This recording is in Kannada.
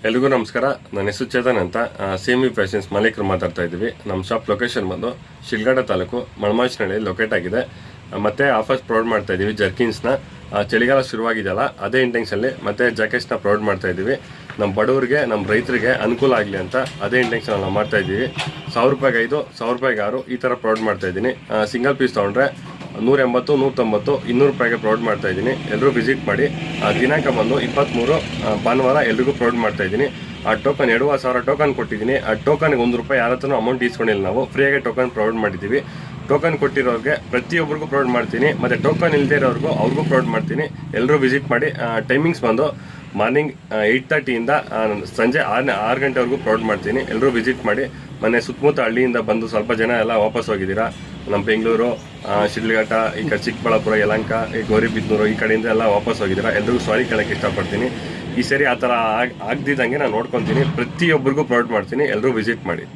ಎಲ್ರಿಗೂ ನಮಸ್ಕಾರ. ನನ್ನ ಹೆಸರು ಚೇತನ್ ಅಂತ, ಸೇಮಿ ಫ್ಯಾಷನ್ಸ್ ಮಾಲೀಕರು ಮಾತಾಡ್ತಾ ಇದ್ದೀವಿ. ನಮ್ಮ ಶಾಪ್ ಲೊಕೇಶನ್ ಬಂದು ಶಿಲ್ಘಟ್ಟ ತಾಲೂಕು ಮಳಮಾಚಿನಹಳ್ಳಿ ಲೊಕೇಟ್ ಆಗಿದೆ. ಮತ್ತೆ ಆಫರ್ಸ್ ಪ್ರೊವೈಡ್ ಮಾಡ್ತಾ ಇದ್ದೀವಿ. ಜರ್ಕಿನ್ಸ್ನ ಚಳಿಗಾಲ ಶುರುವಾಗಿದೆಯಲ್ಲ, ಅದೇ ಇಂಟೆನ್ಷನಲ್ಲಿ ಮತ್ತೆ ಜಾಕೆಟ್ಸ್ನ ಪ್ರೊವೈಡ್ ಮಾಡ್ತಾ ಇದ್ದೀವಿ. ನಮ್ಮ ಬಡವರಿಗೆ, ನಮ್ಮ ರೈತರಿಗೆ ಅನುಕೂಲ ಆಗಲಿ ಅಂತ ಅದೇ ಇಂಟೆನ್ಷನ್ ನಾವು ಮಾಡ್ತಾ ಇದ್ದೀವಿ. 1000 ರೂಪಾಯಿಗೆ 5, 1000 ರೂಪಾಯಿಗೆ 6 ಈ ಥರ ಪ್ರೊವೈಡ್ ಮಾಡ್ತಾ ಇದ್ದೀನಿ. ಸಿಂಗಲ್ ಪೀಸ್ ತೊಗೊಂಡ್ರೆ 180, 190, 200 ರೂಪಾಯಿಗೆ ಪ್ರೊವೈಡ್ ಮಾಡ್ತಾ ಇದ್ದೀನಿ. ಎಲ್ಲರೂ ವಿಸಿಟ್ ಮಾಡಿ. ದಿನಾಂಕ ಬಂದು 23 ಭಾನುವಾರ ಎಲ್ರಿಗೂ ಪ್ರೊವೈಡ್ ಮಾಡ್ತಾ ಇದ್ದೀನಿ. ಆ ಟೋಕನ್ 2,000 ಟೋಕನ್ ಕೊಟ್ಟಿದ್ದೀನಿ. ಆ ಟೋಕನ್ಗೆ 1 ರೂಪಾಯಿ ಯಾರ ಹತ್ರನೂ ಅಮೌಂಟ್ ಇಸ್ಕೊಂಡಿಲ್ಲ. ನಾವು ಫ್ರೀಯಾಗಿ ಟೋಕನ್ ಪ್ರೊವೈಡ್ ಮಾಡಿದ್ದೀವಿ. ಟೋಕನ್ ಕೊಟ್ಟಿರೋರಿಗೆ ಪ್ರತಿಯೊಬ್ಬರಿಗೂ ಪ್ರೊವೈಡ್ ಮಾಡ್ತೀನಿ, ಮತ್ತು ಟೋಕನ್ ಇಲ್ಲದೆ ಇರೋರಿಗೂ ಅವ್ರಿಗೂ ಪ್ರೊವೈಡ್ ಮಾಡ್ತೀನಿ. ಎಲ್ಲರೂ ವಿಸಿಟ್ ಮಾಡಿ. ಟೈಮಿಂಗ್ಸ್ ಬಂದು ಮಾರ್ನಿಂಗ್ 8:30 ಸಂಜೆ 6 ಗಂಟೆವರೆಗೂ ಪ್ರೊವೈಡ್ ಮಾಡ್ತೀನಿ. ಎಲ್ಲರೂ ವಿಸಿಟ್ ಮಾಡಿ. ಮೊನ್ನೆ ಸುತ್ತಮುತ್ತ ಹಳ್ಳಿಯಿಂದ ಬಂದು ಸ್ವಲ್ಪ ಜನ ಎಲ್ಲ ವಾಪಸ್ ಹೋಗಿದ್ದೀರಾ. ನಮ್ಮ ಬೆಂಗಳೂರು, ಶಿಡ್ಲಘಟ್ಟ, ಈ ಕಡೆ ಚಿಕ್ಕಬಳ್ಳಾಪುರ, ಯಲಹಂಕ, ಈ ಗೌರಿಬಿದನೂರು ಈ ಕಡೆಯಿಂದ ಎಲ್ಲ ವಾಪಸ್ ಹೋಗಿದ್ದೀರಾ. ಎಲ್ರಿಗೂ ಸಾರಿ ಕೇಳೋಕ್ಕೆ ಇಷ್ಟಪಡ್ತೀನಿ. ಈ ಸರಿ ಆ ಥರ ಆಗದಿದ್ದಂಗೆ ನಾನು ನೋಡ್ಕೊತೀನಿ. ಪ್ರತಿಯೊಬ್ಬರಿಗೂ ಪ್ರೊವೈಡ್ ಮಾಡ್ತೀನಿ. ಎಲ್ಲರೂ ವಿಸಿಟ್ ಮಾಡಿ.